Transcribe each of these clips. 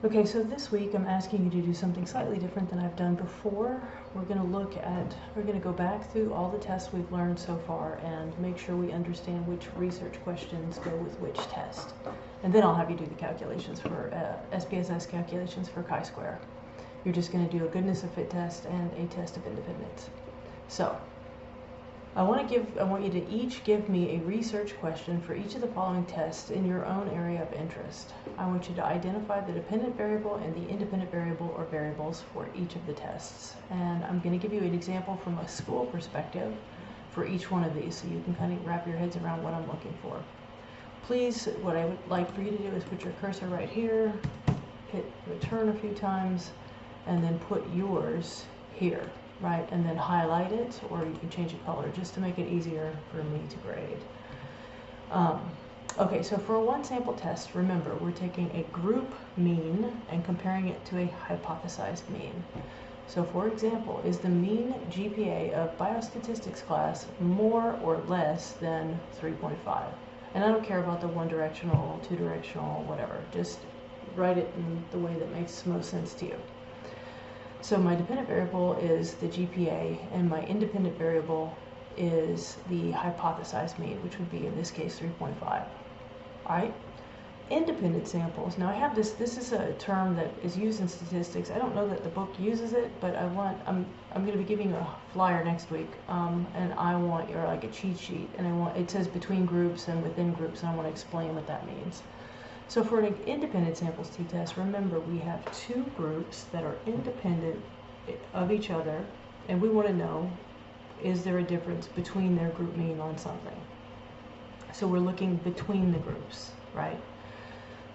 Okay, so this week I'm asking you to do something slightly different than I've done before. We're going to go back through all the tests we've learned so far and make sure we understand which research questions go with which test. And then I'll have you do the calculations for SPSS calculations for chi-square. You're just going to do a goodness of fit test and a test of independence. So I want you to each give me a research question for each of the following tests in your own area of interest. I want you to identify the dependent variable and the independent variable or variables for each of the tests. And I'm going to give you an example from a school perspective for each one of these so you can kind of wrap your heads around what I'm looking for. Please, what I would like for you to do is put your cursor right here, hit return a few times, and then put yours here. Right, and then highlight it, or you can change the color just to make it easier for me to grade. Okay, so for a one sample test, remember we're taking a group mean and comparing it to a hypothesized mean. So for example, is the mean GPA of biostatistics class more or less than 3.5? And I don't care about the one directional, two directional, whatever, just write it in the way that makes most sense to you. So my dependent variable is the GPA, and my independent variable is the hypothesized mean, which would be in this case 3.5. All right, independent samples. Now I have this is a term that is used in statistics. I don't know that the book uses it, but I'm going to be giving you a flyer next week, and I want your like a cheat sheet, and it says between groups and within groups, and I want to explain what that means. So for an independent samples t-test, remember we have two groups that are independent of each other, and we want to know, is there a difference between their group mean on something? So we're looking between the groups, right?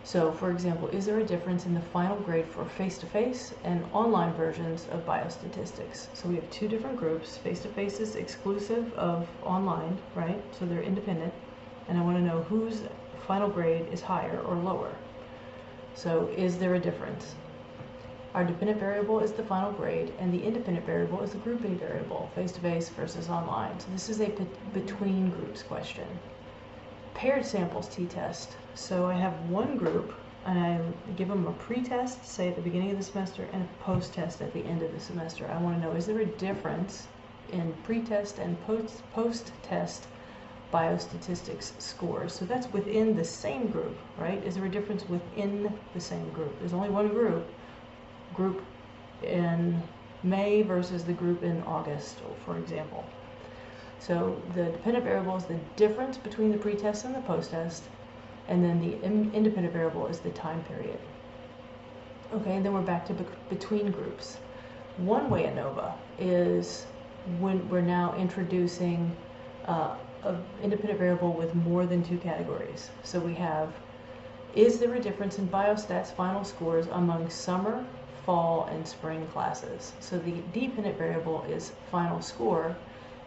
So for example, is there a difference in the final grade for face-to-face and online versions of biostatistics? So we have two different groups. Face-to-face is exclusive of online, right? So they're independent, and I want to know whose final grade is higher or lower. So is there a difference? Our dependent variable is the final grade, and the independent variable is the grouping variable, face-to-face versus online. So this is a between groups question. Paired samples t-test. So I have one group, and I give them a pre-test, say at the beginning of the semester, and a post-test at the end of the semester. I want to know, is there a difference in pre-test and post-test biostatistics scores? So that's within the same group, right? Is there a difference within the same group? There's only one group in May versus the group in August, for example. So the dependent variable is the difference between the pretest and the post-test, and then the independent variable is the time period. Okay, and then we're back to between groups. One way ANOVA is when we're now introducing an independent variable with more than two categories. So we have, is there a difference in biostats final scores among summer, fall, and spring classes? So the dependent variable is final score,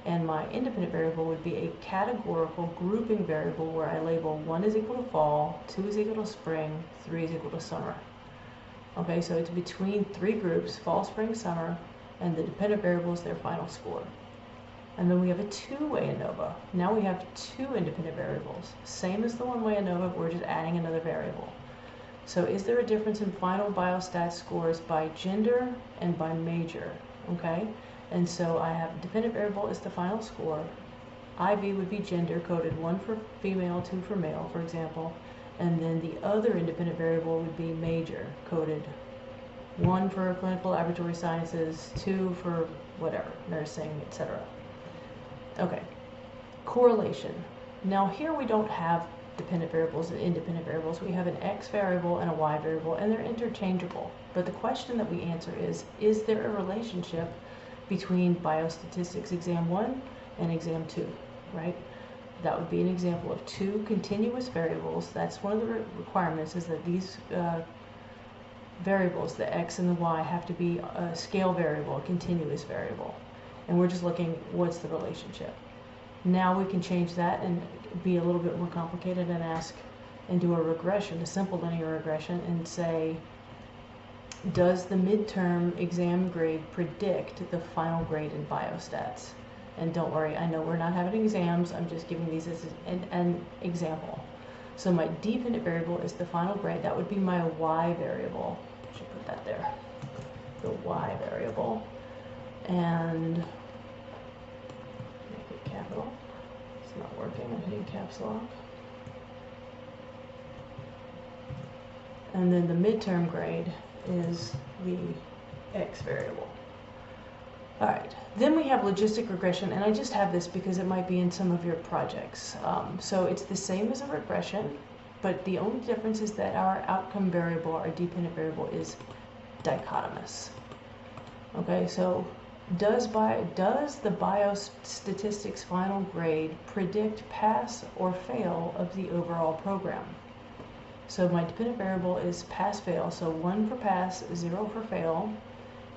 and my independent variable would be a categorical grouping variable where I label 1 is equal to fall, 2 is equal to spring, 3 is equal to summer. Okay, so it's between three groups, fall, spring, summer, and the dependent variable is their final score. And then we have a two-way ANOVA. Now we have two independent variables. Same as the one-way ANOVA, we're just adding another variable. So is there a difference in final biostat scores by gender and by major? Okay, and so I have dependent variable is the final score. IV would be gender coded, 1 for female, 2 for male, for example. And then the other independent variable would be major coded, 1 for clinical laboratory sciences, 2 for whatever, nursing, etc. Okay, correlation. Now here we don't have dependent variables and independent variables. We have an X variable and a Y variable, and they're interchangeable. But the question that we answer is there a relationship between biostatistics exam 1 and exam 2, right? That would be an example of two continuous variables. That's one of the requirements, is that these variables, the X and the Y, have to be a scale variable, a continuous variable. And we're just looking, what's the relationship? Now we can change that and be a little bit more complicated and ask and do a regression, a simple linear regression, and say, does the midterm exam grade predict the final grade in biostats? And don't worry, I know we're not having exams, I'm just giving these as an example. So my dependent variable is the final grade, that would be my Y variable. should put that there, the y variable, and make it capital. It's not working, I'm hitting caps lock. And then the midterm grade is the x variable. All right, then we have logistic regression, and I just have this because it might be in some of your projects. So it's the same as a regression, but the only difference is that our outcome variable, our dependent variable, is dichotomous. Okay, so does the biostatistics final grade predict pass or fail of the overall program? So my dependent variable is pass-fail, so 1 for pass, 0 for fail,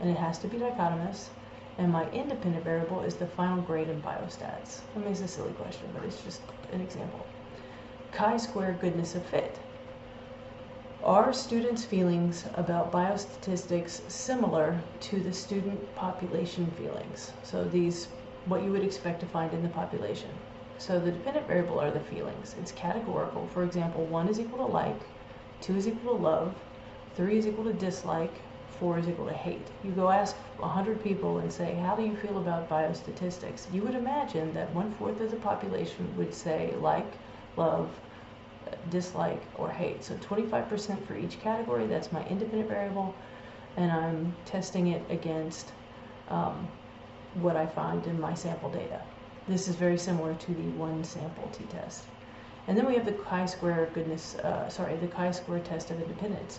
and it has to be dichotomous. And my independent variable is the final grade in biostats. I mean, it's a silly question, but it's just an example. Chi-square goodness of fit. Are students' feelings about biostatistics similar to the student population feelings? So these, what you would expect to find in the population. So the dependent variable are the feelings. It's categorical. For example, 1 is equal to like, 2 is equal to love, 3 is equal to dislike, 4 is equal to hate. You go ask 100 people and say, how do you feel about biostatistics? You would imagine that 1/4 of the population would say like, love, dislike, or hate. So 25% for each category. That's my independent variable, and I'm testing it against what I find in my sample data. This is very similar to the one sample t-test. And then we have the chi-square the chi-square test of independence.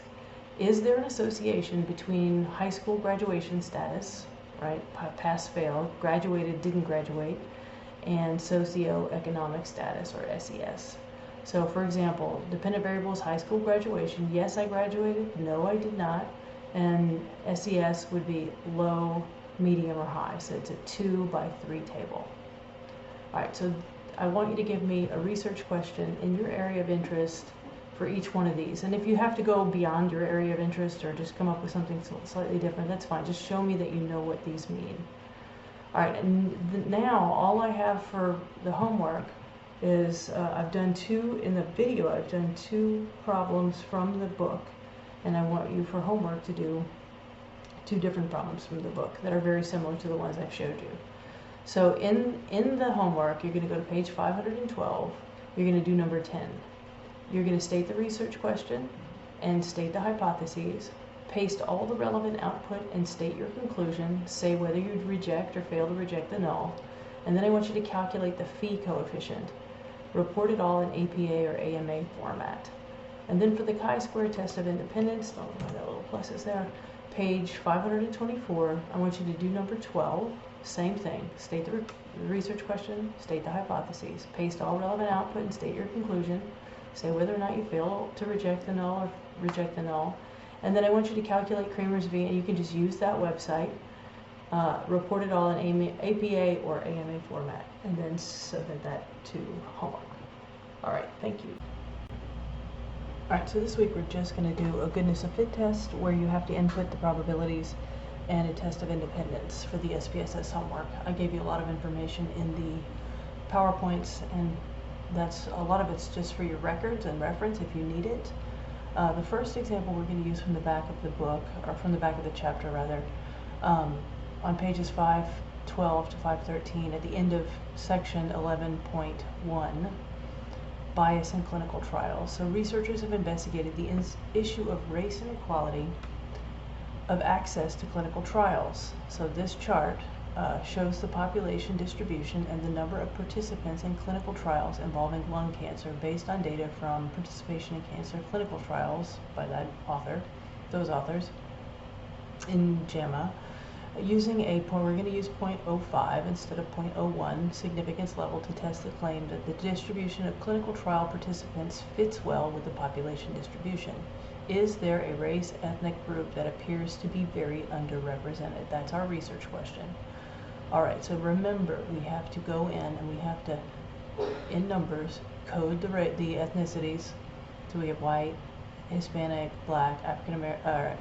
Is there an association between high school graduation status, right, pass, fail, graduated, didn't graduate, and socioeconomic status, or SES? So for example, dependent variable is high school graduation. Yes, I graduated. No, I did not. And SES would be low, medium, or high. So it's a 2-by-3 table. All right, so I want you to give me a research question in your area of interest for each one of these. And if you have to go beyond your area of interest or just come up with something slightly different, that's fine. Just show me that you know what these mean. All right, and now all I have for the homework is I've done in the video, I've done 2 problems from the book, and I want you for homework to do 2 different problems from the book that are very similar to the ones I've showed you. So in the homework, you're going to go to page 512. You're going to do number 10. You're going to state the research question and state the hypotheses, paste all the relevant output and state your conclusion, say whether you'd reject or fail to reject the null, and then I want you to calculate the phi coefficient. Report it all in APA or AMA format. And then for the chi-square test of independence, don't have that little pluses there, page 524, I want you to do number 12. Same thing, state the research question, state the hypotheses, paste all relevant output and state your conclusion, say whether or not you fail to reject the null or reject the null, and then I want you to calculate Kramer's V, and you can just use that website, report it all in APA or AMA format, and then submit that to homework. All right, thank you. All right, so this week we're just going to do a goodness of fit test where you have to input the probabilities and a test of independence for the SPSS homework. I gave you a lot of information in the PowerPoints, and that's a lot of it's just for your records and reference if you need it. The first example we're going to use from the back of the book, or from the back of the chapter rather, on pages 512 to 513 at the end of section 11.1, bias in clinical trials. So researchers have investigated the issue of race inequality of access to clinical trials. So this chart shows the population distribution and the number of participants in clinical trials involving lung cancer based on data from participation in cancer clinical trials by those authors in JAMA, using we're going to use 0.05 instead of 0.01 significance level to test the claim that the distribution of clinical trial participants fits well with the population distribution. Is there a race ethnic group that appears to be very underrepresented? That's our research question. All right, so remember, we have to go in and we have to, in numbers, code the ethnicities. So we have white, Hispanic, Black,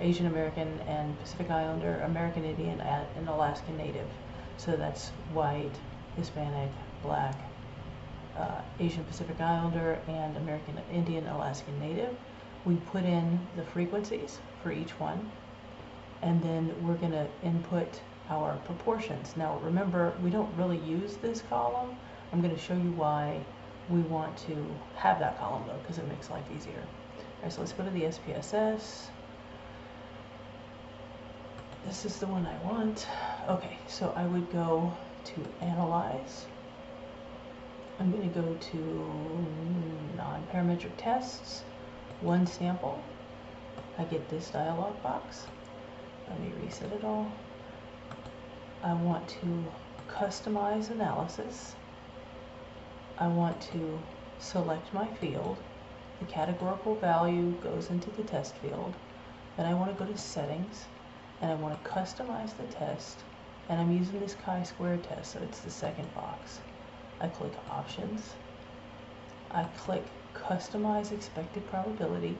Asian American, and Pacific Islander, American Indian, and Alaskan Native. So that's white, Hispanic, Black, Asian Pacific Islander, and American Indian, Alaskan Native. we put in the frequencies for each one, and then we're going to input our proportions. Now remember, we don't really use this column. I'm going to show you why we want to have that column though, because it makes life easier. All right, so let's go to the SPSS. This is the one I want. Okay, so I would go to Analyze. I'm going to go to Non-Parametric Tests, One Sample. I get this dialog box. Let me reset it all. I want to customize analysis. I want to select my field. The categorical value goes into the test field. Then I want to go to Settings, and I want to customize the test. And I'm using this chi-square test, so it's the second box. I click Options. I click Customize Expected Probability.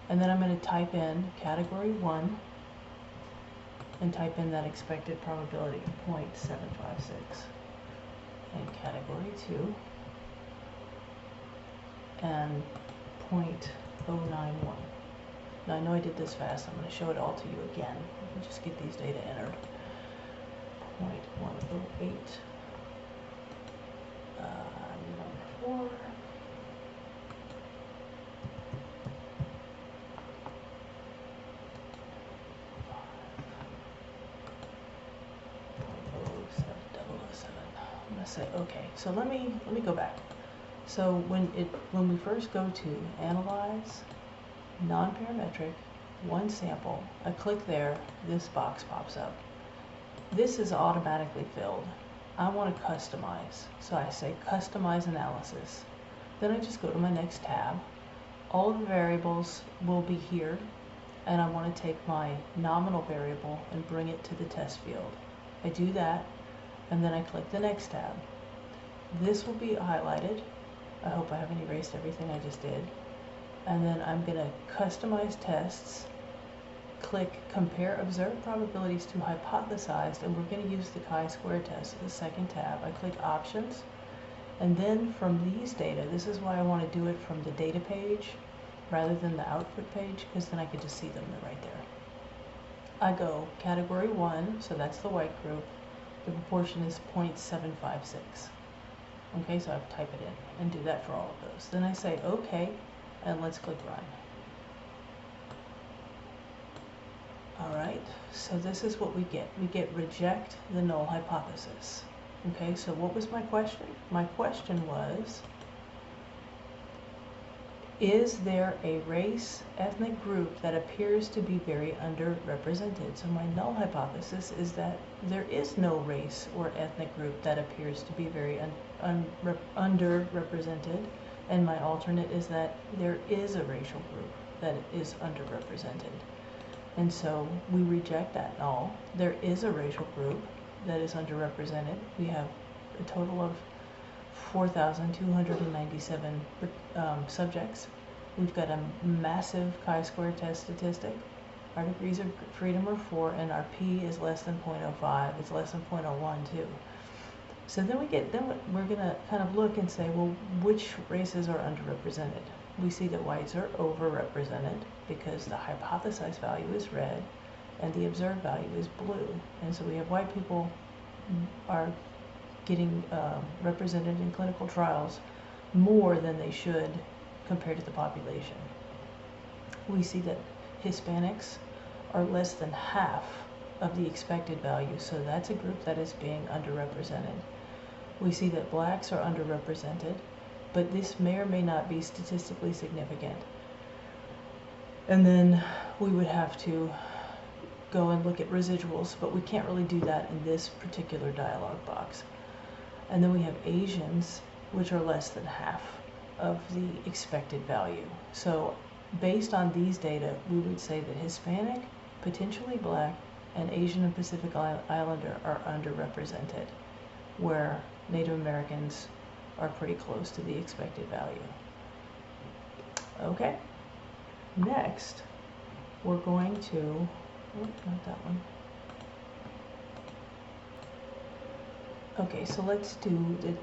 And then I'm going to type in Category 1 and type in that expected probability, 0.756. And Category 2 and 0.091. Now I know I did this fast, I'm going to show it all to you again. Let me just get these data entered. 0.108, number 4. I'm going to say okay. So let me go back. So when we first go to Analyze, Non-Parametric, One Sample, I click there, this box pops up. This is automatically filled. I want to customize, so I say Customize Analysis. Then I just go to my next tab. All of the variables will be here, and I want to take my nominal variable and bring it to the test field. I do that, and then I click the next tab. This will be highlighted. I hope I haven't erased everything I just did. And then I'm going to customize tests, click Compare Observed Probabilities to Hypothesized, and we're going to use the chi-square test as the second tab. I click Options, and then from these data, this is why I want to do it from the data page rather than the output page, because then I could just see them right there. I go Category 1, so that's the white group. The proportion is 0.756. Okay, so I have to type it in and do that for all of those. Then I say OK, and let's click Run. Alright, so this is what we get. We get reject the null hypothesis. Okay, so what was my question? My question was, is there a race, ethnic group that appears to be very underrepresented? So my null hypothesis is that there is no race or ethnic group that appears to be very underrepresented. And my alternate is that there is a racial group that is underrepresented. And so we reject that null. There is a racial group that is underrepresented. We have a total of 4,297 subjects. We've got a massive chi-square test statistic. Our degrees of freedom are 4, and our p is less than 0.05. It's less than 0.01 too. So then we're going to kind of look and say, well, which races are underrepresented? We see that whites are overrepresented because the hypothesized value is red and the observed value is blue. And so we have white people are getting represented in clinical trials more than they should compared to the population. We see that Hispanics are less than half of the expected value, so that's a group that is being underrepresented. We see that blacks are underrepresented, but this may or may not be statistically significant. And then we would have to go and look at residuals, but we can't really do that in this particular dialog box. And then we have Asians, which are less than half of the expected value. So based on these data, we would say that Hispanic, potentially black, and Asian and Pacific Islander are underrepresented, where Native Americans are pretty close to the expected value. Okay, next we're going to, not that one. Okay, so let's do the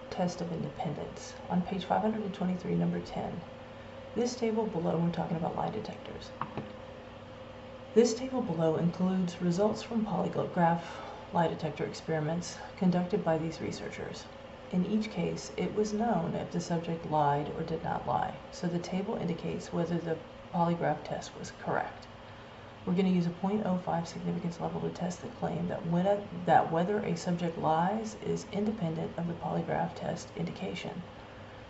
test of independence. On page 523, number 10, This table below, we're talking about lie detectors. This table below includes results from polygraph lie detector experiments conducted by these researchers. In each case, it was known if the subject lied or did not lie, so the table indicates whether the polygraph test was correct. We're going to use a 0.05 significance level to test the claim that whether a subject lies is independent of the polygraph test indication.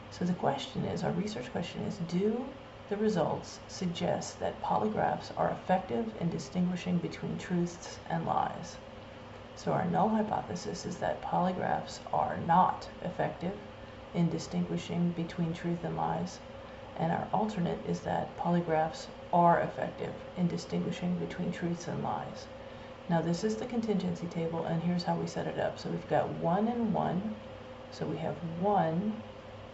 So the question is, our research question is, do the results suggest that polygraphs are effective in distinguishing between truths and lies? So our null hypothesis is that polygraphs are not effective in distinguishing between truth and lies, and our alternate is that polygraphs are effective in distinguishing between truths and lies. Now this is the contingency table, and here's how we set it up. So we've got 1 and 1, so we have 1,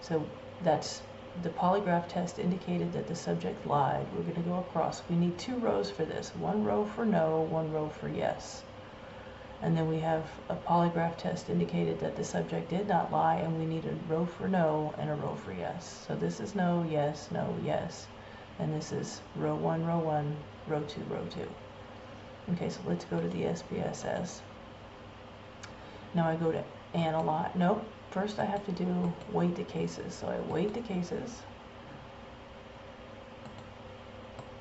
so that's the polygraph test indicated that the subject lied. We're going to go across. We need 2 rows for this, 1 row for no, 1 row for yes. And then we have a polygraph test indicated that the subject did not lie, and we need a row for no and a row for yes. So this is no, yes, and this is row 1, row 1, row 2, row 2. Okay, so let's go to the SPSS. Now I go to analyze. Nope, first I have to do weight the cases. So I weight the cases.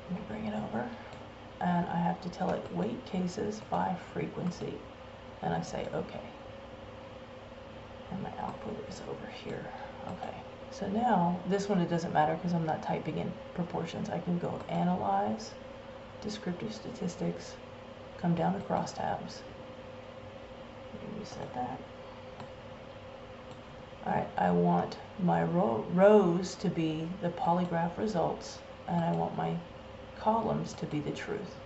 Let me bring it over. And I have to tell it weight cases by frequency. And I say okay. And my output is over here. Okay. So now, this one it doesn't matter because I'm not typing in proportions. I can go analyze, descriptive statistics, come down to crosstabs. Reset that. Alright, I want my rows to be the polygraph results, and I want my columns to be the truth.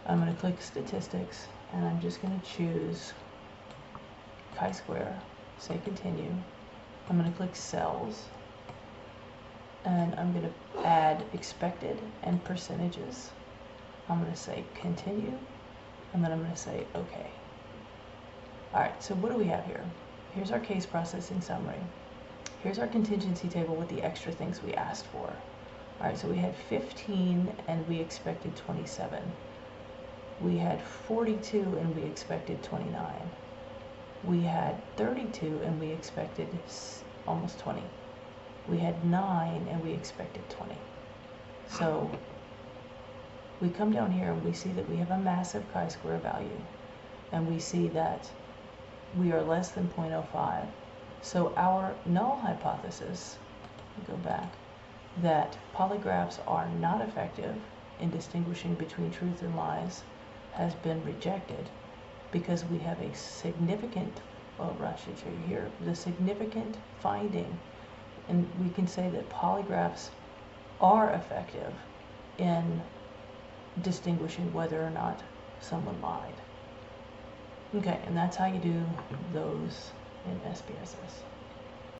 I'm going to click statistics, and I'm just going to choose chi-square, say continue. I'm going to click cells, and I'm going to add expected and percentages. I'm going to say continue, and then I'm going to say okay. Alright, so what do we have here? Here's our case processing summary. Here's our contingency table with the extra things we asked for. Alright, so we had 15 and we expected 27. We had 42 and we expected 29. We had 32 and we expected almost 20. We had 9 and we expected 20. So we come down here and we see that we have a massive chi-square value, and we see that we are less than 0.05. So our null hypothesis, go back, that polygraphs are not effective in distinguishing between truth and lies has been rejected, because we have a significant, well, I should show you here, the significant finding, and we can say that polygraphs are effective in distinguishing whether or not someone lied. Okay, and that's how you do those in SPSS.